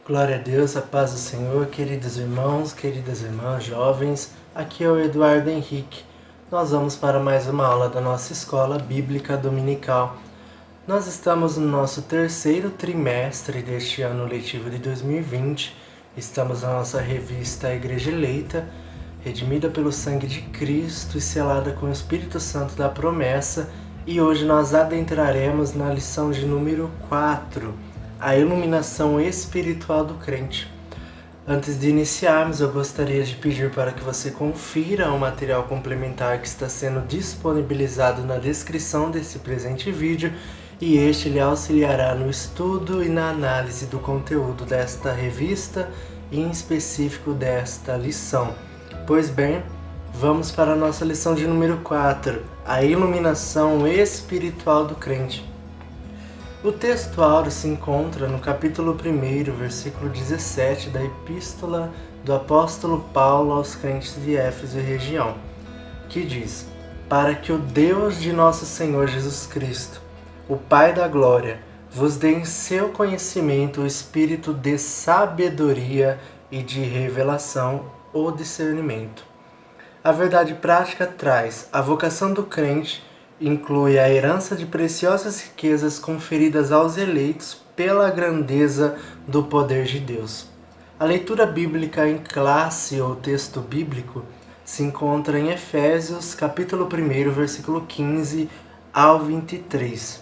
Glória a Deus, a paz do Senhor, queridos irmãos, queridas irmãs, jovens. Aqui é o Eduardo Henrique. Nós vamos para mais uma aula da nossa escola bíblica dominical. Nós estamos no nosso terceiro trimestre deste ano letivo de 2020. Estamos na nossa revista Igreja Eleita, redimida pelo sangue de Cristo e selada com o Espírito Santo da promessa. E hoje nós adentraremos na lição de número 4, a iluminação espiritual do crente. Antes de iniciarmos, eu gostaria de pedir para que você confira o material complementar que está sendo disponibilizado na descrição desse presente vídeo, e este lhe auxiliará no estudo e na análise do conteúdo desta revista e em específico desta lição. Pois bem, vamos para a nossa lição de número 4, a iluminação espiritual do crente. O texto áureo se encontra no capítulo 1, versículo 17 da Epístola do Apóstolo Paulo aos crentes de Éfeso e região, que diz: "Para que o Deus de nosso Senhor Jesus Cristo, o Pai da Glória, vos dê em seu conhecimento o espírito de sabedoria e de revelação ou discernimento." A verdade prática traz a vocação do crente, inclui a herança de preciosas riquezas conferidas aos eleitos pela grandeza do poder de Deus. A leitura bíblica em classe ou texto bíblico se encontra em Efésios, capítulo 1, versículo 15 ao 23.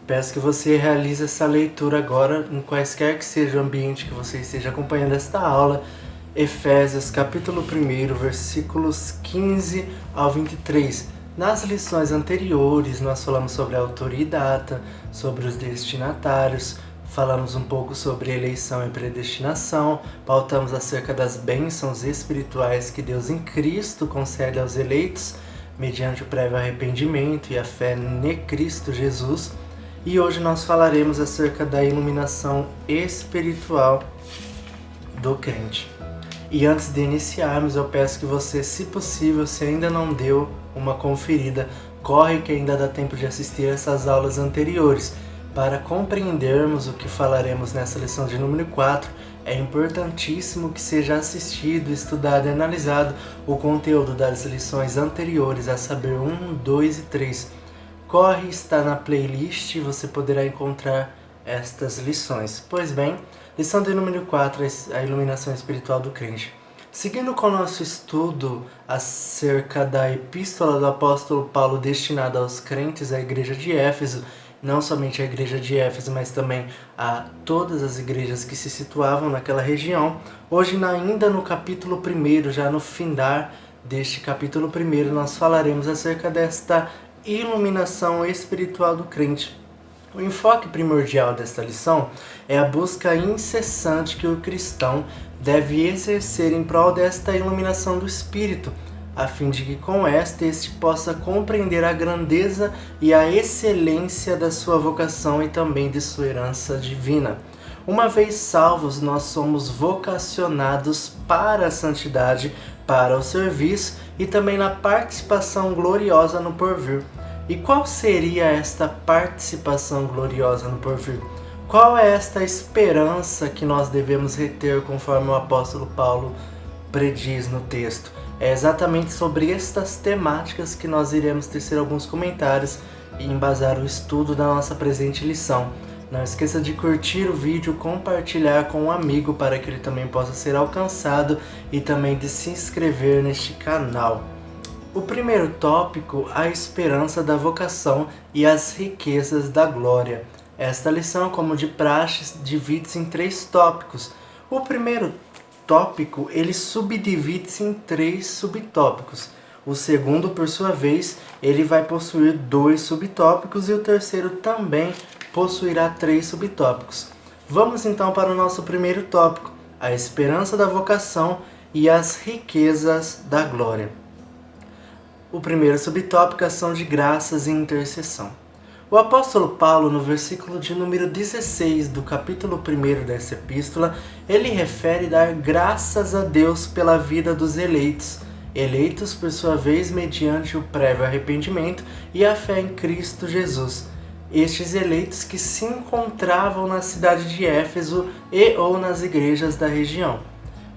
Peço que você realize essa leitura agora, em quaisquer que seja o ambiente que você esteja acompanhando esta aula. Efésios, capítulo 1, versículos 15 ao 23. Nas lições anteriores, nós falamos sobre a autoria e data, sobre os destinatários, falamos um pouco sobre eleição e predestinação, pautamos acerca das bênçãos espirituais que Deus em Cristo concede aos eleitos, mediante o prévio arrependimento e a fé em Cristo Jesus. E hoje nós falaremos acerca da iluminação espiritual do crente. E antes de iniciarmos, eu peço que você, se possível, se ainda não deu uma conferida, corre que ainda dá tempo de assistir essas aulas anteriores. Para compreendermos o que falaremos nessa lição de número 4, é importantíssimo que seja assistido, estudado e analisado o conteúdo das lições anteriores, a saber 1, 2 e 3. Corre, está na playlist e você poderá encontrar estas lições. Pois bem, lição de número 4, a iluminação espiritual do crente. Seguindo com o nosso estudo acerca da epístola do apóstolo Paulo destinada aos crentes da igreja de Éfeso, não somente a igreja de Éfeso, mas também a todas as igrejas que se situavam naquela região, hoje ainda no capítulo 1, já no findar deste capítulo 1, nós falaremos acerca desta iluminação espiritual do crente. O enfoque primordial desta lição é a busca incessante que o cristão deve exercer em prol desta iluminação do Espírito, a fim de que com esta este possa compreender a grandeza e a excelência da sua vocação e também de sua herança divina. Uma vez salvos, nós somos vocacionados para a santidade, para o serviço e também na participação gloriosa no porvir. E qual seria esta participação gloriosa no porvir? Qual é esta esperança que nós devemos reter, conforme o apóstolo Paulo prediz no texto? É exatamente sobre estas temáticas que nós iremos tecer alguns comentários e embasar o estudo da nossa presente lição. Não esqueça de curtir o vídeo, compartilhar com um amigo para que ele também possa ser alcançado e também de se inscrever neste canal. O primeiro tópico, a esperança da vocação e as riquezas da glória. Esta lição, como de praxe, divide-se em 3 tópicos. O primeiro tópico, ele subdivide-se em 3 subtópicos. O segundo, por sua vez, ele vai possuir 2 subtópicos e o terceiro também possuirá 3 subtópicos. Vamos então para o nosso primeiro tópico, a esperança da vocação e as riquezas da glória. O primeiro subtópico, ação de graças e intercessão. O apóstolo Paulo, no versículo de número 16 do capítulo 1 dessa epístola, ele refere dar graças a Deus pela vida dos eleitos, por sua vez mediante o prévio arrependimento e a fé em Cristo Jesus. estes eleitos que se encontravam na cidade de Éfeso e ou nas igrejas da região.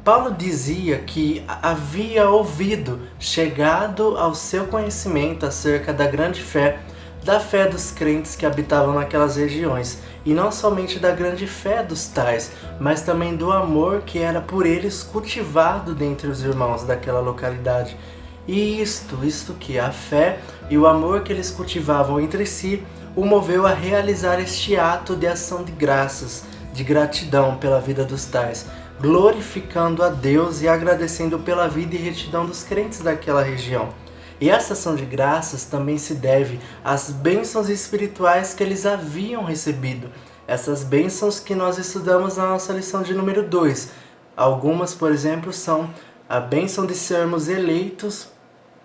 Paulo dizia que havia ouvido, chegado ao seu conhecimento acerca da grande fé, da fé dos crentes que habitavam naquelas regiões, e não somente da grande fé dos tais, mas também do amor que era por eles cultivado dentre os irmãos daquela localidade. E isto que a fé e o amor que eles cultivavam entre si o moveu a realizar este ato de ação de graças, de gratidão pela vida dos tais, glorificando a Deus e agradecendo pela vida e retidão dos crentes daquela região. E essa ação de graças também se deve às bênçãos espirituais que eles haviam recebido. Essas bênçãos que nós estudamos na nossa lição de número 2. Algumas, por exemplo, são a bênção de sermos eleitos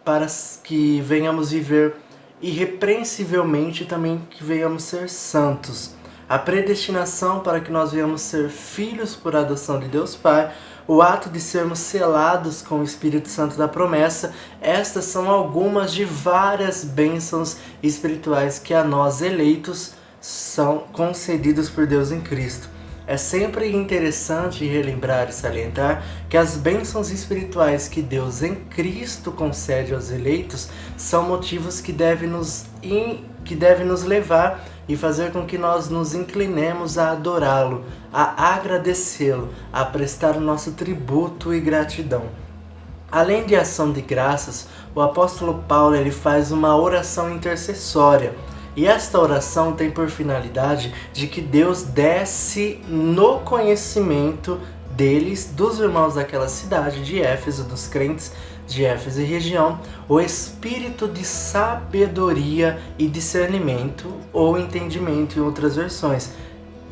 para que venhamos viver irrepreensivelmente, também que venhamos ser santos. A predestinação para que nós venhamos ser filhos por adoção de Deus Pai, o ato de sermos selados com o Espírito Santo da promessa, estas são algumas de várias bênçãos espirituais que a nós eleitos são concedidos por Deus em Cristo. É sempre interessante relembrar e salientar que as bênçãos espirituais que Deus em Cristo concede aos eleitos são motivos que devem nos levar e fazer com que nós nos inclinemos a adorá-lo, a agradecê-lo, a prestar o nosso tributo e gratidão. Além de ação de graças, o apóstolo Paulo ele faz uma oração intercessória. E esta oração tem por finalidade de que Deus desce no conhecimento deles, dos irmãos daquela cidade de Éfeso, dos crentes de Éfeso e região, o espírito de sabedoria e discernimento ou entendimento em outras versões.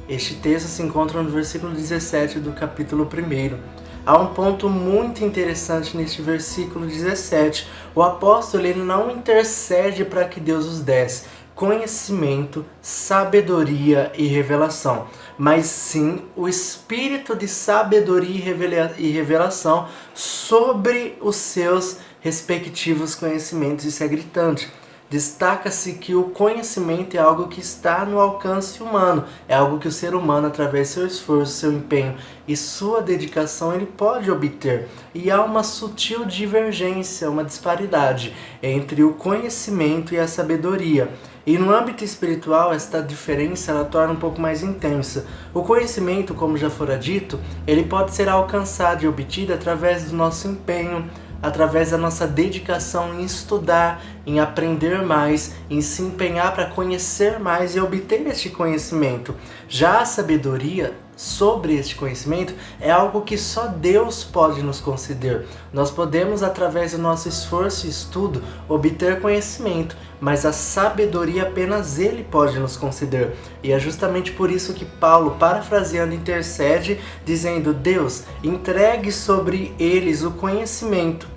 Este texto se encontra no versículo 17 do capítulo 1. Há um ponto muito interessante neste versículo 17. O apóstolo ele não intercede para que Deus os desse conhecimento, sabedoria e revelação, mas sim o espírito de sabedoria e revelação sobre os seus respectivos conhecimentos. Isso é gritante. Destaca-se que o conhecimento é algo que está no alcance humano, é algo que o ser humano, através do seu esforço, seu empenho e sua dedicação, ele pode obter. E há uma sutil divergência, uma disparidade entre o conhecimento e a sabedoria. E no âmbito espiritual, esta diferença ela torna um pouco mais intensa. O conhecimento, como já fora dito, ele pode ser alcançado e obtido através do nosso empenho, através da nossa dedicação em estudar, em aprender mais, em se empenhar para conhecer mais e obter este conhecimento. Já a sabedoria sobre este conhecimento é algo que só Deus pode nos conceder. Nós podemos, através do nosso esforço e estudo, obter conhecimento, mas a sabedoria apenas Ele pode nos conceder. E é justamente por isso que Paulo, parafraseando, intercede, dizendo: Deus, entregue sobre eles o conhecimento.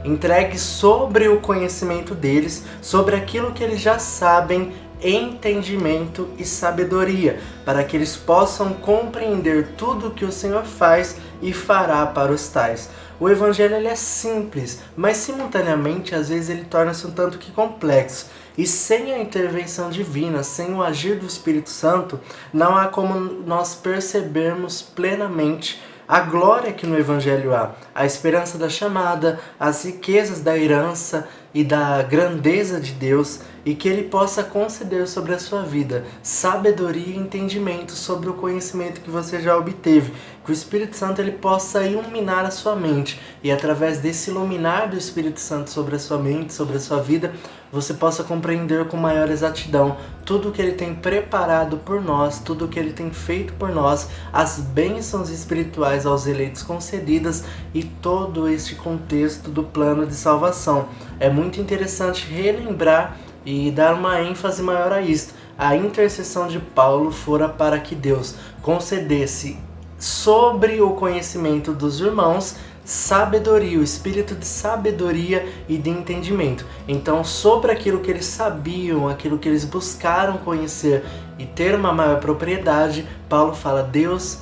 Entregue sobre o conhecimento deles, sobre aquilo que eles já sabem, entendimento e sabedoria, para que eles possam compreender tudo o que o Senhor faz e fará para os tais. O Evangelho ele é simples, mas simultaneamente às vezes ele torna-se um tanto que complexo. E sem a intervenção divina, sem o agir do Espírito Santo, não há como nós percebermos plenamente a glória que no Evangelho há, a esperança da chamada, as riquezas da herança e da grandeza de Deus, e que Ele possa conceder sobre a sua vida sabedoria e entendimento sobre o conhecimento que você já obteve. Que o Espírito Santo ele possa iluminar a sua mente, e através desse iluminar do Espírito Santo sobre a sua mente, sobre a sua vida, você possa compreender com maior exatidão tudo o que Ele tem preparado por nós, tudo o que Ele tem feito por nós, as bênçãos espirituais aos eleitos concedidas e todo este contexto do plano de salvação. É muito interessante relembrar e dar uma ênfase maior a isto. A intercessão de Paulo fora para que Deus concedesse sobre o conhecimento dos irmãos sabedoria, o espírito de sabedoria e de entendimento. Então, sobre aquilo que eles sabiam, aquilo que eles buscaram conhecer e ter uma maior propriedade, Paulo fala: Deus,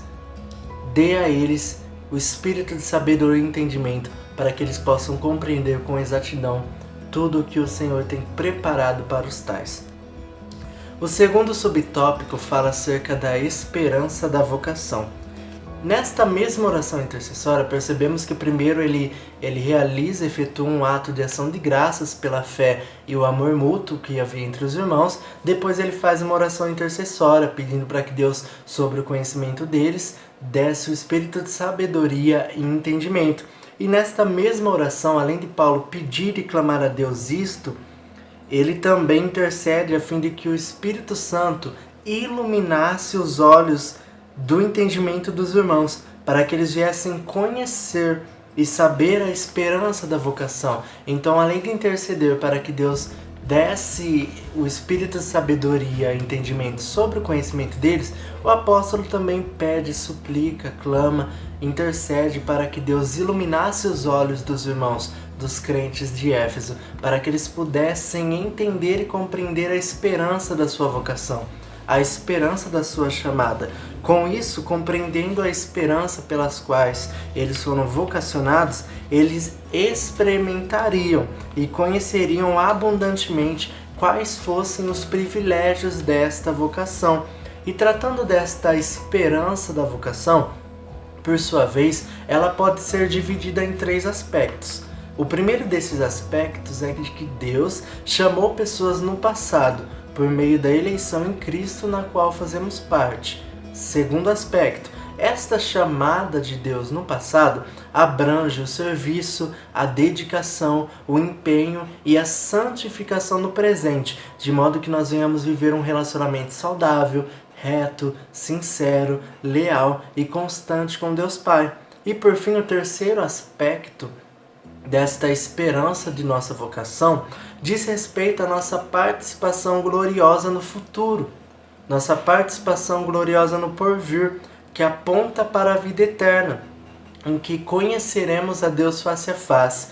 dê a eles o espírito de sabedoria e entendimento, para que eles possam compreender com exatidão tudo o que o Senhor tem preparado para os tais. O segundo subtópico fala acerca da esperança da vocação. Nesta mesma oração intercessória, percebemos que primeiro ele efetua um ato de ação de graças pela fé e o amor mútuo que havia entre os irmãos. Depois ele faz uma oração intercessória, pedindo para que Deus, sobre o conhecimento deles, desse o espírito de sabedoria e entendimento. E nesta mesma oração, além de Paulo pedir e clamar a Deus isto, ele também intercede a fim de que o Espírito Santo iluminasse os olhos do entendimento dos irmãos, para que eles viessem conhecer e saber a esperança da vocação. Então, além de interceder para que Deus desse o espírito de sabedoria e entendimento sobre o conhecimento deles, o apóstolo também pede, suplica, clama, intercede para que Deus iluminasse os olhos dos irmãos, dos crentes de Éfeso, para que eles pudessem entender e compreender a esperança da sua vocação, a esperança da sua chamada. Com isso, compreendendo a esperança pelas quais eles foram vocacionados, eles experimentariam e conheceriam abundantemente quais fossem os privilégios desta vocação. E tratando desta esperança da vocação, por sua vez, ela pode ser dividida em 3 aspectos. O primeiro desses aspectos é de que Deus chamou pessoas no passado, por meio da eleição em Cristo, na qual fazemos parte. Segundo aspecto, esta chamada de Deus no passado abrange o serviço, a dedicação, o empenho e a santificação no presente, de modo que nós venhamos viver um relacionamento saudável, reto, sincero, leal e constante com Deus Pai. E por fim, o terceiro aspecto desta esperança de nossa vocação diz respeito à nossa participação gloriosa no futuro, nossa participação gloriosa no porvir, que aponta para a vida eterna, em que conheceremos a Deus face a face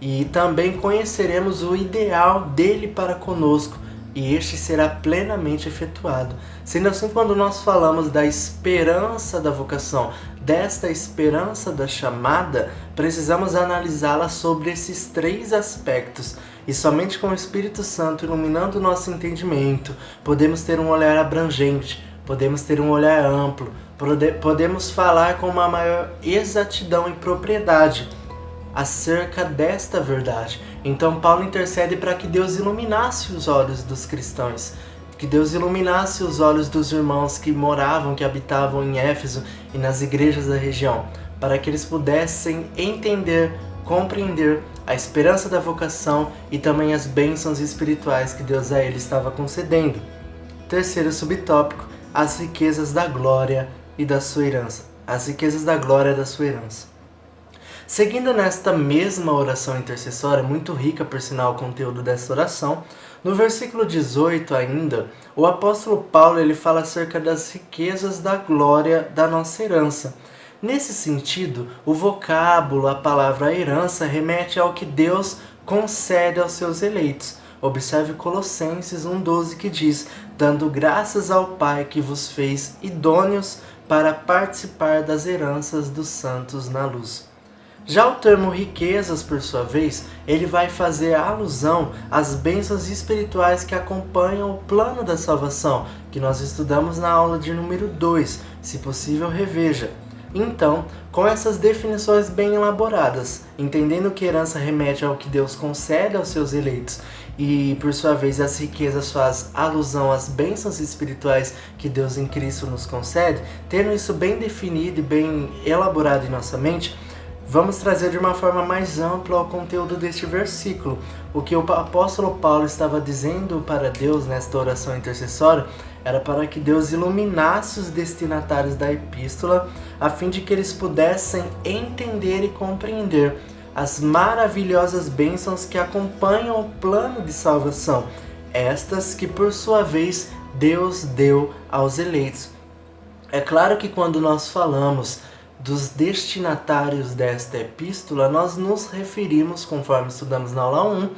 e também conheceremos o ideal dele para conosco, e este será plenamente efetuado. Sendo assim, quando nós falamos da esperança da vocação, desta esperança da chamada, precisamos analisá-la sobre esses 3 aspectos. E somente com o Espírito Santo iluminando o nosso entendimento, podemos ter um olhar abrangente, podemos ter um olhar amplo, podemos falar com uma maior exatidão e propriedade acerca desta verdade. Então Paulo intercede para que Deus iluminasse os olhos dos cristãos, que Deus iluminasse os olhos dos irmãos que moravam, que habitavam em Éfeso e nas igrejas da região, para que eles pudessem entender, compreender a esperança da vocação e também as bênçãos espirituais que Deus a eles estava concedendo. Terceiro subtópico, as riquezas da glória e da sua herança. As riquezas da glória e da sua herança. Seguindo nesta mesma oração intercessória, muito rica por sinal o conteúdo dessa oração, no versículo 18 ainda, o apóstolo Paulo ele fala acerca das riquezas da glória da nossa herança. Nesse sentido, o vocábulo, a palavra herança, remete ao que Deus concede aos seus eleitos. Observe Colossenses 1,12 que diz: dando graças ao Pai que vos fez idôneos para participar das heranças dos santos na luz. Já o termo riquezas, por sua vez, ele vai fazer alusão às bênçãos espirituais que acompanham o plano da salvação, que nós estudamos na aula de número 2, se possível reveja. Então, com essas definições bem elaboradas, entendendo que herança remete ao que Deus concede aos seus eleitos e, por sua vez, as riquezas faz alusão às bênçãos espirituais que Deus em Cristo nos concede, tendo isso bem definido e bem elaborado em nossa mente, vamos trazer de uma forma mais ampla o conteúdo deste versículo. O que o apóstolo Paulo estava dizendo para Deus nesta oração intercessória era para que Deus iluminasse os destinatários da epístola, a fim de que eles pudessem entender e compreender as maravilhosas bênçãos que acompanham o plano de salvação, estas que por sua vez Deus deu aos eleitos. É claro que quando nós falamos dos destinatários desta epístola, nós nos referimos, conforme estudamos na aula 1,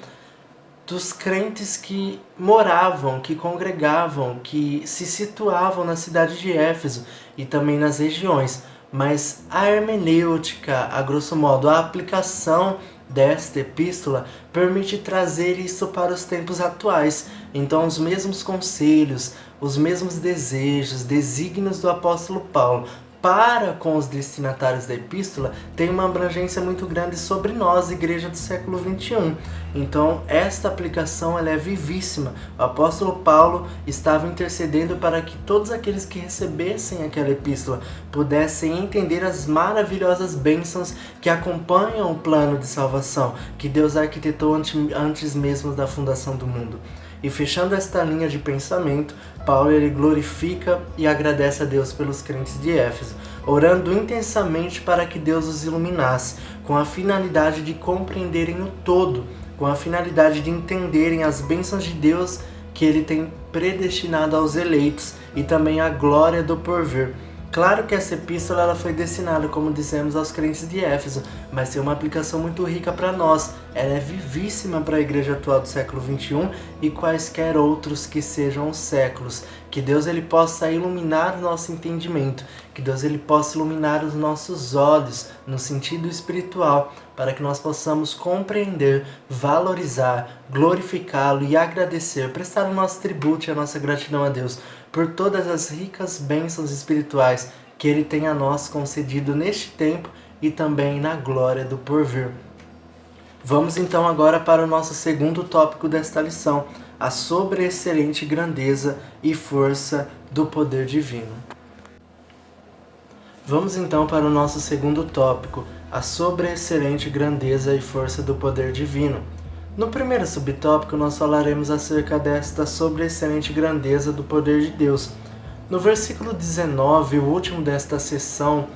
dos crentes que moravam, que congregavam, que se situavam na cidade de Éfeso e também nas regiões. Mas a hermenêutica, a grosso modo, a aplicação desta epístola permite trazer isso para os tempos atuais. Então, os mesmos conselhos, os mesmos desejos, desígnios do apóstolo Paulo para com os destinatários da epístola tem uma abrangência muito grande sobre nós, igreja do século XXI. Então, esta aplicação ela é vivíssima. O apóstolo Paulo estava intercedendo para que todos aqueles que recebessem aquela epístola pudessem entender as maravilhosas bênçãos que acompanham o plano de salvação que Deus arquitetou antes mesmo da fundação do mundo. E fechando esta linha de pensamento, Paulo ele glorifica e agradece a Deus pelos crentes de Éfeso, orando intensamente para que Deus os iluminasse, com a finalidade de compreenderem o todo, com a finalidade de entenderem as bênçãos de Deus que ele tem predestinado aos eleitos e também a glória do porvir. Claro que essa epístola ela foi destinada, como dissemos, aos crentes de Éfeso, mas tem uma aplicação muito rica para nós. Ela é vivíssima para a igreja atual do século XXI e quaisquer outros que sejam os séculos. Que Deus ele possa iluminar o nosso entendimento, que Deus ele possa iluminar os nossos olhos no sentido espiritual, para que nós possamos compreender, valorizar, glorificá-lo e agradecer, prestar o nosso tributo e a nossa gratidão a Deus por todas as ricas bênçãos espirituais que Ele tem a nós concedido neste tempo e também na glória do porvir. Vamos então agora para o nosso segundo tópico desta lição, a sobreexcelente grandeza e força do poder divino. Vamos então para o nosso segundo tópico, a sobreexcelente grandeza e força do poder divino. No primeiro subtópico, nós falaremos acerca desta sobreexcelente grandeza do poder de Deus. No versículo 19, o último desta sessão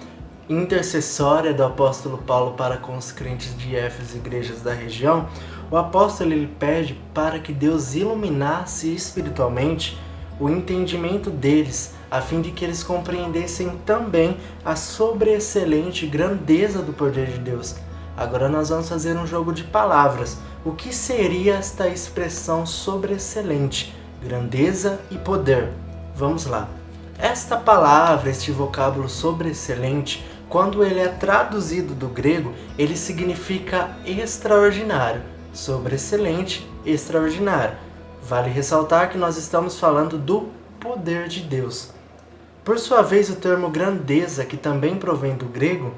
intercessória do apóstolo Paulo para com os crentes de Éfeso e igrejas da região, o apóstolo ele pede para que Deus iluminasse espiritualmente o entendimento deles, a fim de que eles compreendessem também a sobreexcelente grandeza do poder de Deus. Agora nós vamos fazer um jogo de palavras. O que seria esta expressão sobreexcelente, grandeza e poder? Vamos lá. Esta palavra, este vocábulo sobreexcelente, quando ele é traduzido do grego, ele significa extraordinário. Sobreexcelente, extraordinário. Vale ressaltar que nós estamos falando do poder de Deus. Por sua vez, o termo grandeza, que também provém do grego,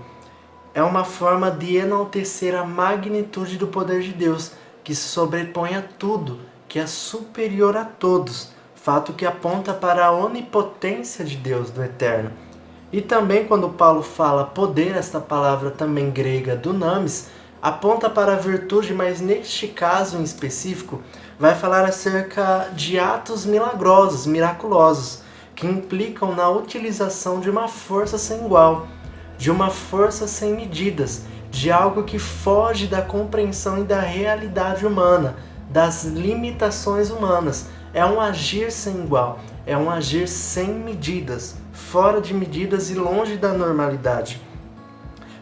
é uma forma de enaltecer a magnitude do poder de Deus, que se sobrepõe a tudo, que é superior a todos, fato que aponta para a onipotência de Deus, do Eterno. E também quando Paulo fala poder, esta palavra também grega dunamis, aponta para a virtude, mas neste caso em específico, vai falar acerca de atos milagrosos, miraculosos, que implicam na utilização de uma força sem igual, de uma força sem medidas, de algo que foge da compreensão e da realidade humana, das limitações humanas. É um agir sem igual, é um agir sem medidas, fora de medidas e longe da normalidade.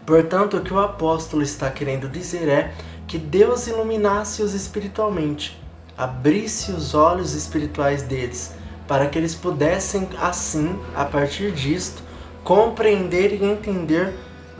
Portanto, o que o apóstolo está querendo dizer é que Deus iluminasse-os espiritualmente, abrisse os olhos espirituais deles, para que eles pudessem, assim, a partir disto, compreender e entender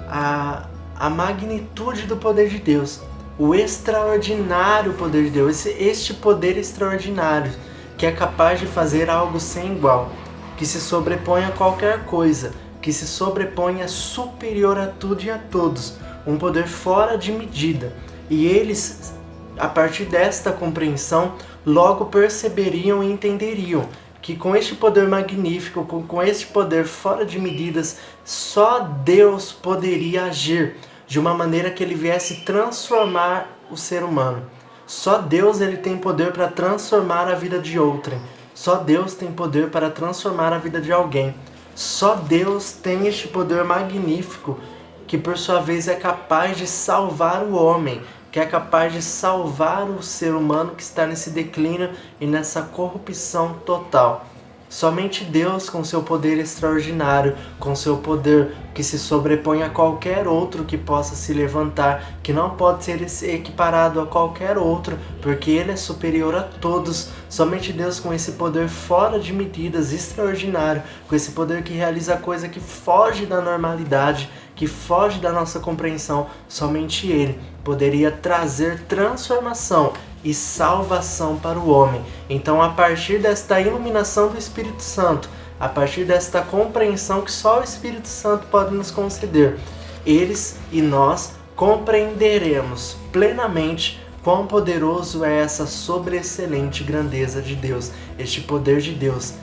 a magnitude do poder de Deus, o extraordinário poder de Deus, este poder extraordinário, que é capaz de fazer algo sem igual, que se sobrepõe a qualquer coisa, que se sobrepõe, é superior a tudo e a todos, um poder fora de medida. E eles, a partir desta compreensão, logo perceberiam e entenderiam que com este poder magnífico, com este poder fora de medidas, só Deus poderia agir de uma maneira que ele viesse transformar o ser humano. Só Deus ele tem poder para transformar a vida de outrem. Só Deus tem poder para transformar a vida de alguém. Só Deus tem este poder magnífico que por sua vez é capaz de salvar o homem, que é capaz de salvar o ser humano que está nesse declínio e nessa corrupção total. Somente Deus, com seu poder extraordinário, com seu poder que se sobrepõe a qualquer outro que possa se levantar, que não pode ser equiparado a qualquer outro, porque Ele é superior a todos. Somente Deus, com esse poder fora de medidas, extraordinário, com esse poder que realiza coisa que foge da normalidade, que foge da nossa compreensão, somente Ele poderia trazer transformação e salvação para o homem. Então, a partir desta iluminação do Espírito Santo, a partir desta compreensão que só o Espírito Santo pode nos conceder, eles e nós compreenderemos plenamente quão poderoso é essa sobreexcelente grandeza de Deus, este poder de Deus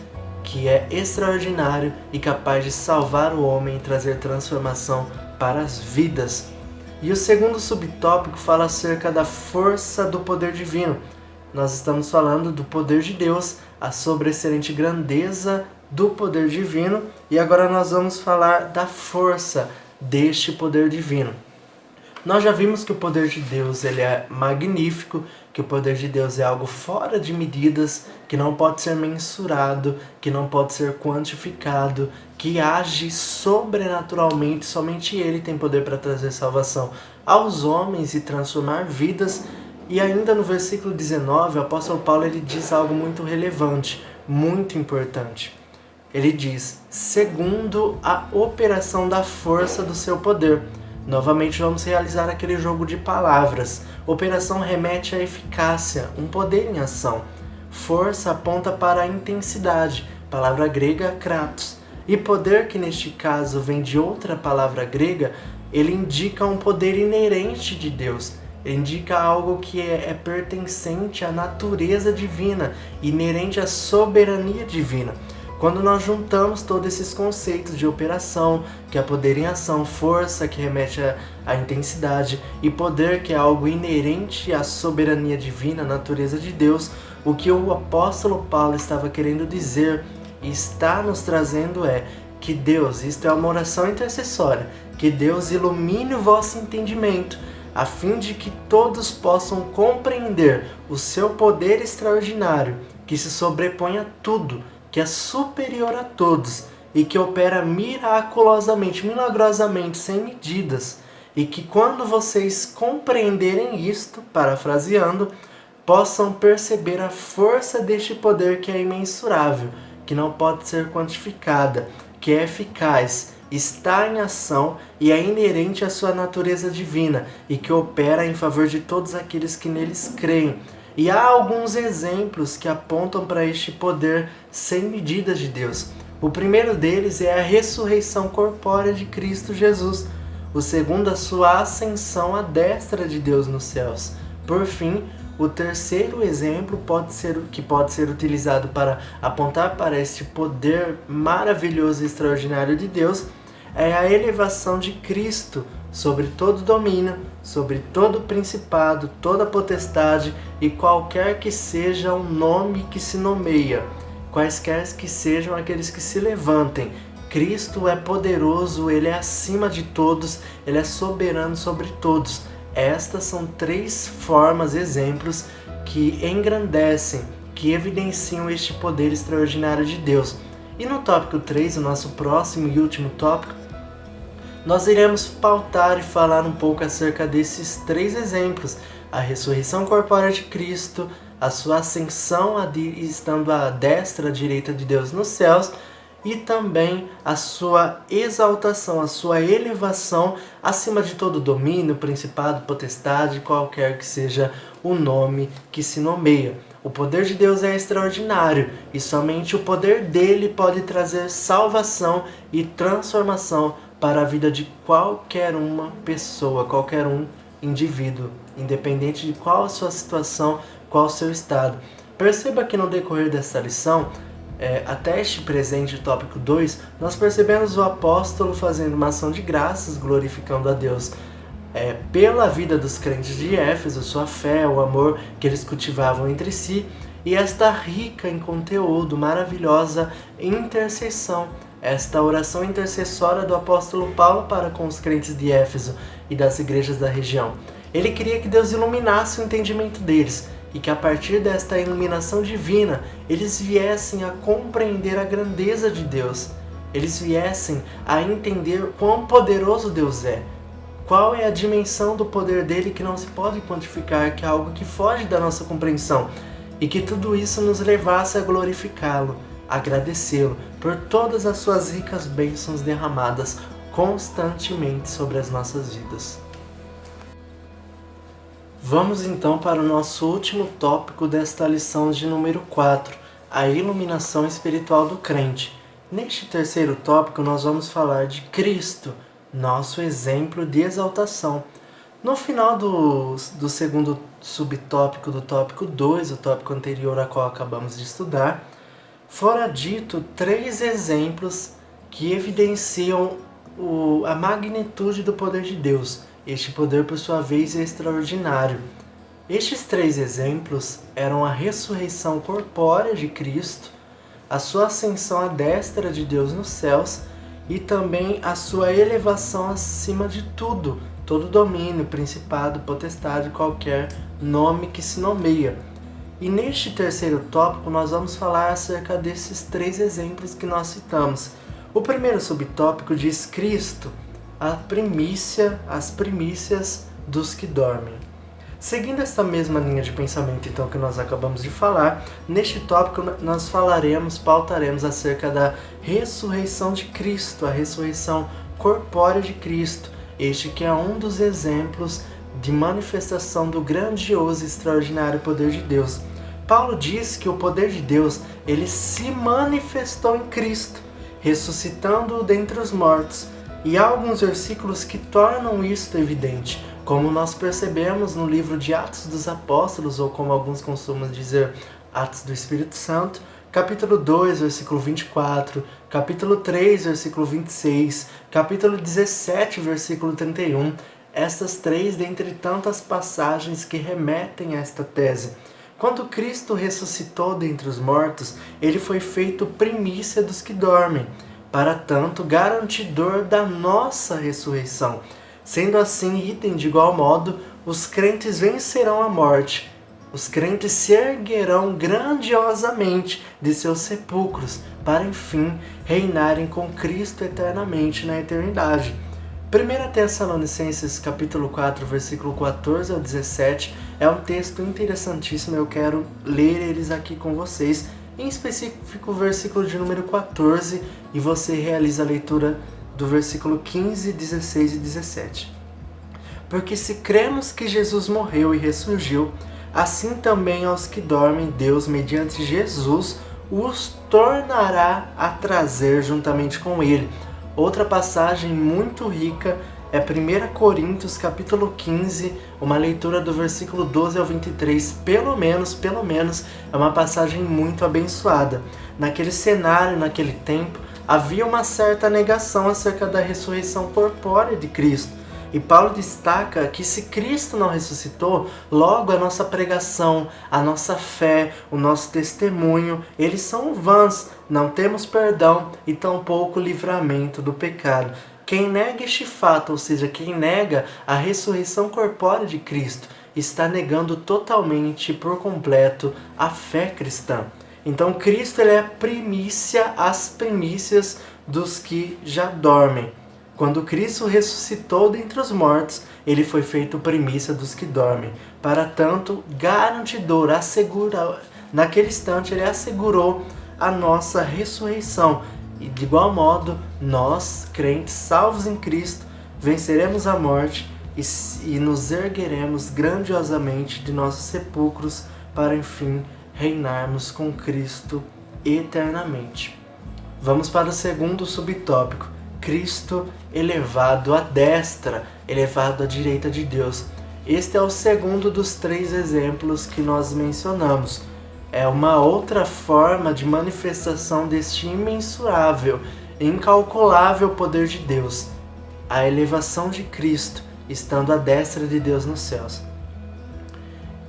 que é extraordinário e capaz de salvar o homem e trazer transformação para as vidas. E o segundo subtópico fala acerca da força do poder divino. Nós estamos falando do poder de Deus, a sobreexcelente grandeza do poder divino, e agora nós vamos falar da força deste poder divino. Nós já vimos que o poder de Deus ele é magnífico, que o poder de Deus é algo fora de medidas, que não pode ser mensurado, que não pode ser quantificado, que age sobrenaturalmente, somente Ele tem poder para trazer salvação aos homens e transformar vidas. E ainda no versículo 19, o apóstolo Paulo ele diz algo muito relevante, muito importante. Ele diz, segundo a operação da força do seu poder. Novamente vamos realizar aquele jogo de palavras. Operação remete à eficácia, um poder em ação. Força aponta para a intensidade, palavra grega kratos. E poder, que neste caso vem de outra palavra grega, ele indica um poder inerente de Deus. Ele indica algo que é pertencente à natureza divina, inerente à soberania divina. Quando nós juntamos todos esses conceitos de operação, que é poder em ação, força, que remete à intensidade, e poder, que é algo inerente à soberania divina, à natureza de Deus, o que o apóstolo Paulo estava querendo dizer e está nos trazendo é que Deus, isto é uma oração intercessória, que Deus ilumine o vosso entendimento, a fim de que todos possam compreender o seu poder extraordinário, que se sobrepõe a tudo, que é superior a todos e que opera miraculosamente, milagrosamente, sem medidas. E que quando vocês compreenderem isto, parafraseando, possam perceber a força deste poder que é imensurável, que não pode ser quantificada, que é eficaz, está em ação e é inerente à sua natureza divina e que opera em favor de todos aqueles que neles creem. E há alguns exemplos que apontam para este poder sem medidas de Deus. O primeiro deles é a ressurreição corpórea de Cristo Jesus. O segundo, a sua ascensão à destra de Deus nos céus. Por fim, o terceiro exemplo que pode ser utilizado para apontar para este poder maravilhoso e extraordinário de Deus é a elevação de Cristo sobre todo domínio, sobre todo principado, toda potestade e qualquer que seja o nome que se nomeia, quaisquer que sejam aqueles que se levantem. Cristo é poderoso, Ele é acima de todos, Ele é soberano sobre todos. Estas são três formas, exemplos, que engrandecem, que evidenciam este poder extraordinário de Deus. E no tópico 3, o nosso próximo e último tópico, nós iremos pautar e falar um pouco acerca desses três exemplos: a ressurreição corpórea de Cristo, a sua ascensão estando à destra, à direita de Deus nos céus, e também a sua exaltação, a sua elevação acima de todo domínio, principado, potestade, qualquer que seja o nome que se nomeia. O poder de Deus é extraordinário e somente o poder dele pode trazer salvação e transformação para a vida de qualquer uma pessoa, qualquer um indivíduo, independente de qual a sua situação, qual o seu estado. Perceba que no decorrer dessa lição, até este presente tópico 2, nós percebemos o apóstolo fazendo uma ação de graças, glorificando a Deus pela vida dos crentes de Éfeso, sua fé, o amor que eles cultivavam entre si, e esta rica em conteúdo, maravilhosa intercessão, esta oração intercessória do apóstolo Paulo para com os crentes de Éfeso e das igrejas da região. Ele queria que Deus iluminasse o entendimento deles, e que a partir desta iluminação divina eles viessem a compreender a grandeza de Deus, eles viessem a entender quão poderoso Deus é, qual é a dimensão do poder dele que não se pode quantificar, que é algo que foge da nossa compreensão, e que tudo isso nos levasse a glorificá-lo, agradecê-lo por todas as suas ricas bênçãos derramadas constantemente sobre as nossas vidas. Vamos então para o nosso último tópico desta lição de número 4, a iluminação espiritual do crente. Neste terceiro tópico nós vamos falar de Cristo, nosso exemplo de exaltação. No final do segundo subtópico do tópico 2, o tópico anterior a qual acabamos de estudar, fora dito 3 exemplos que evidenciam a magnitude do poder de Deus. Este poder, por sua vez, é extraordinário. Estes 3 exemplos eram a ressurreição corpórea de Cristo, a sua ascensão à destra de Deus nos céus e também a sua elevação acima de tudo, todo domínio, principado, potestade, qualquer nome que se nomeia. E neste terceiro tópico nós vamos falar acerca desses 3 exemplos que nós citamos. O primeiro subtópico diz Cristo, as primícias dos que dormem. Seguindo essa mesma linha de pensamento então que nós acabamos de falar, neste tópico nós pautaremos acerca da ressurreição de Cristo, a ressurreição corpórea de Cristo, este que é um dos exemplos de manifestação do grandioso e extraordinário poder de Deus. Paulo diz que o poder de Deus, ele se manifestou em Cristo, ressuscitando-o dentre os mortos. E há alguns versículos que tornam isto evidente, como nós percebemos no livro de Atos dos Apóstolos, ou como alguns costumam dizer, Atos do Espírito Santo, capítulo 2, versículo 24, capítulo 3, versículo 26, capítulo 17, versículo 31, estas 3 dentre tantas passagens que remetem a esta tese. Quando Cristo ressuscitou dentre os mortos, ele foi feito primícia dos que dormem, para tanto garantidor da nossa ressurreição. Sendo assim, item de igual modo, os crentes vencerão a morte. Os crentes se erguerão grandiosamente de seus sepulcros, para enfim reinarem com Cristo eternamente na eternidade. 1 Tessalonicenses capítulo 4, versículo 14 ao 17, é um texto interessantíssimo, eu quero ler eles aqui com vocês, em específico o versículo de número 14, e você realiza a leitura do versículo 15, 16 e 17. Porque se cremos que Jesus morreu e ressurgiu, assim também aos que dormem, Deus, mediante Jesus, os tornará a trazer juntamente com ele. Outra passagem muito rica é 1 Coríntios capítulo 15, uma leitura do versículo 12 ao 23, pelo menos, é uma passagem muito abençoada. Naquele cenário, naquele tempo, havia uma certa negação acerca da ressurreição corpórea de Cristo. E Paulo destaca que se Cristo não ressuscitou, logo a nossa pregação, a nossa fé, o nosso testemunho, eles são vãs, não temos perdão e tampouco livramento do pecado. Quem nega este fato, ou seja, quem nega a ressurreição corpórea de Cristo, está negando totalmente e por completo a fé cristã. Então Cristo ele é a primícia, as primícias dos que já dormem. Quando Cristo ressuscitou dentre os mortos, ele foi feito primícia dos que dormem. Para tanto, garantidor, assegurou, naquele instante ele assegurou a nossa ressurreição. E de igual modo, nós, crentes salvos em Cristo, venceremos a morte e nos ergueremos grandiosamente de nossos sepulcros para, enfim, reinarmos com Cristo eternamente. Vamos para o segundo subtópico. Cristo elevado à destra, elevado à direita de Deus. Este é o segundo dos 3 exemplos que nós mencionamos. É uma outra forma de manifestação deste imensurável, incalculável poder de Deus, a elevação de Cristo, estando à destra de Deus nos céus.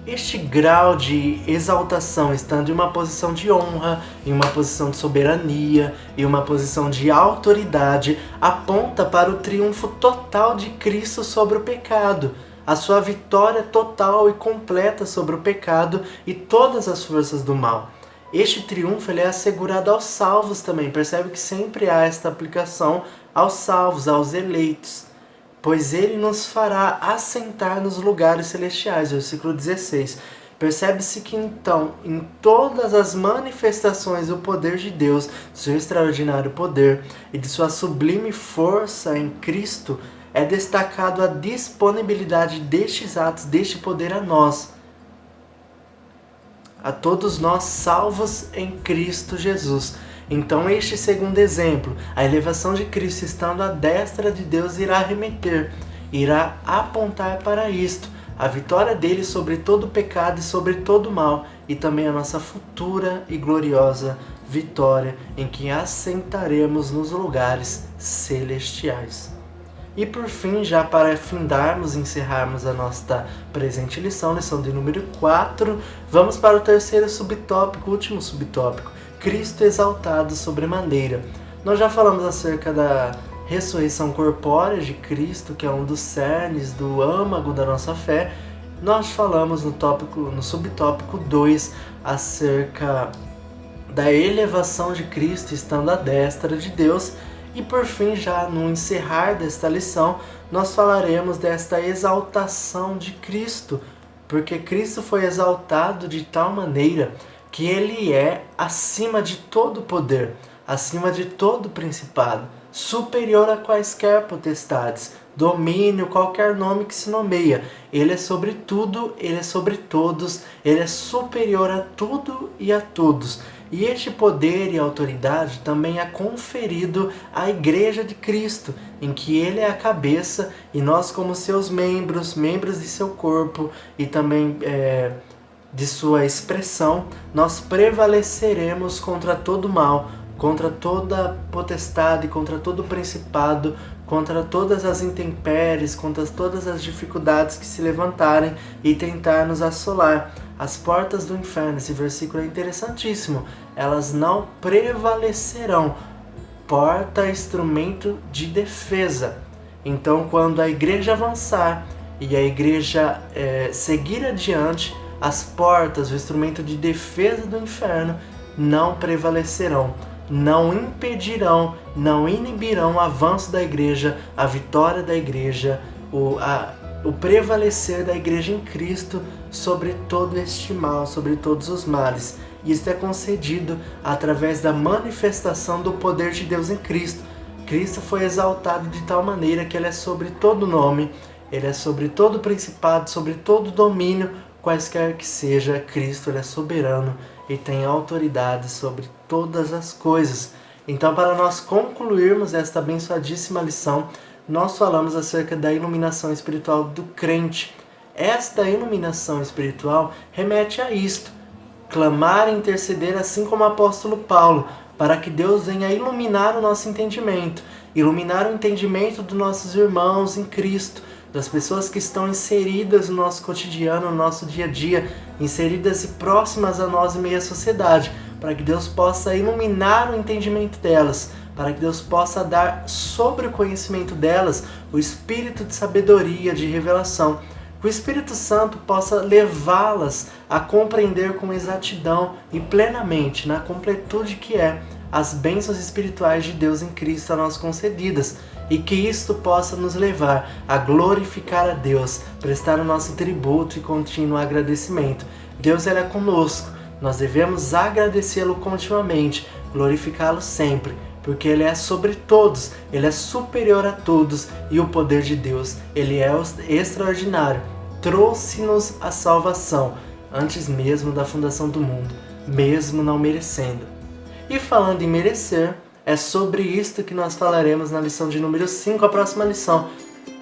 Este grau de exaltação, estando em uma posição de honra, em uma posição de soberania, em uma posição de autoridade, aponta para o triunfo total de Cristo sobre o pecado, a sua vitória total e completa sobre o pecado e todas as forças do mal. Este triunfo ele é assegurado aos salvos também. Percebe que sempre há esta aplicação aos salvos, aos eleitos. Pois ele nos fará assentar nos lugares celestiais. Versículo 16. Percebe-se que então, em todas as manifestações do poder de Deus, do seu extraordinário poder e de sua sublime força em Cristo, é destacado a disponibilidade destes atos, deste poder a nós, a todos nós salvos em Cristo Jesus. Então este segundo exemplo, a elevação de Cristo estando à destra de Deus irá remeter, irá apontar para isto, a vitória dele sobre todo o pecado e sobre todo o mal, e também a nossa futura e gloriosa vitória em que assentaremos nos lugares celestiais. E por fim, já para findarmos, encerrarmos a nossa presente lição de número 4, vamos para o terceiro subtópico, último subtópico, Cristo exaltado sobremaneira. Nós já falamos acerca da ressurreição corpórea de Cristo, que é um dos cernes, do âmago da nossa fé. Nós falamos no subtópico 2 acerca da elevação de Cristo estando à destra de Deus. E por fim, já no encerrar desta lição, nós falaremos desta exaltação de Cristo, porque Cristo foi exaltado de tal maneira que ele é acima de todo poder, acima de todo principado, superior a quaisquer potestades, domínio, qualquer nome que se nomeia. Ele é sobre tudo, ele é sobre todos, ele é superior a tudo e a todos. E este poder e autoridade também é conferido à Igreja de Cristo, em que ele é a cabeça e nós como seus membros de seu corpo e também de sua expressão, nós prevaleceremos contra todo mal, contra toda potestade, contra todo principado, contra todas as intempéries, contra todas as dificuldades que se levantarem e tentar nos assolar. As portas do inferno, esse versículo é interessantíssimo, elas não prevalecerão. Porta é instrumento de defesa. Então, quando a igreja avançar e a igreja seguir adiante, as portas, o instrumento de defesa do inferno, não prevalecerão, não impedirão, não inibirão o avanço da igreja, a vitória da igreja, o prevalecer da igreja em Cristo sobre todo este mal, sobre todos os males. Isso é concedido através da manifestação do poder de Deus em Cristo. Cristo foi exaltado de tal maneira que ele é sobre todo nome, ele é sobre todo principado, sobre todo domínio, quaisquer que seja. Cristo ele é soberano e tem autoridade sobre todas as coisas. Então, para nós concluirmos esta abençoadíssima lição, nós falamos acerca da iluminação espiritual do crente. Esta iluminação espiritual remete a isto: clamar e interceder assim como o apóstolo Paulo, para que Deus venha iluminar o nosso entendimento, iluminar o entendimento dos nossos irmãos em Cristo, das pessoas que estão inseridas no nosso cotidiano, no nosso dia a dia, inseridas e próximas a nós em meio à sociedade, para que Deus possa iluminar o entendimento delas, para que Deus possa dar sobre o conhecimento delas o espírito de sabedoria, de revelação, que o Espírito Santo possa levá-las a compreender com exatidão e plenamente, na completude que é, as bênçãos espirituais de Deus em Cristo a nós concedidas, e que isto possa nos levar a glorificar a Deus, prestar o nosso tributo e contínuo agradecimento. Deus ele é conosco, nós devemos agradecê-lo continuamente, glorificá-lo sempre, porque ele é sobre todos, ele é superior a todos, e o poder de Deus, ele é extraordinário, trouxe-nos a salvação, antes mesmo da fundação do mundo, mesmo não merecendo. E falando em merecer, é sobre isto que nós falaremos na lição de número 5, a próxima lição,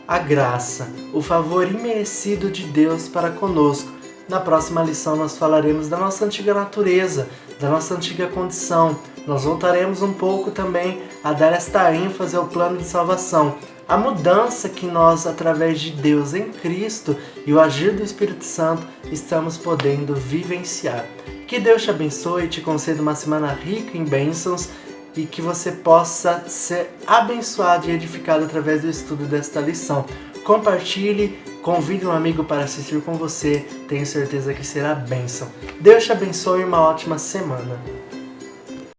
a graça, o favor imerecido de Deus para conosco. Na próxima lição nós falaremos da nossa antiga natureza, da nossa antiga condição. Nós voltaremos um pouco também a dar esta ênfase ao plano de salvação, a mudança que nós, através de Deus em Cristo e o agir do Espírito Santo, estamos podendo vivenciar. Que Deus te abençoe e te conceda uma semana rica em bênçãos. e que você possa ser abençoado e edificado através do estudo desta lição. Compartilhe, convide um amigo para assistir com você, tenho certeza que será bênção. Deus te abençoe e uma ótima semana.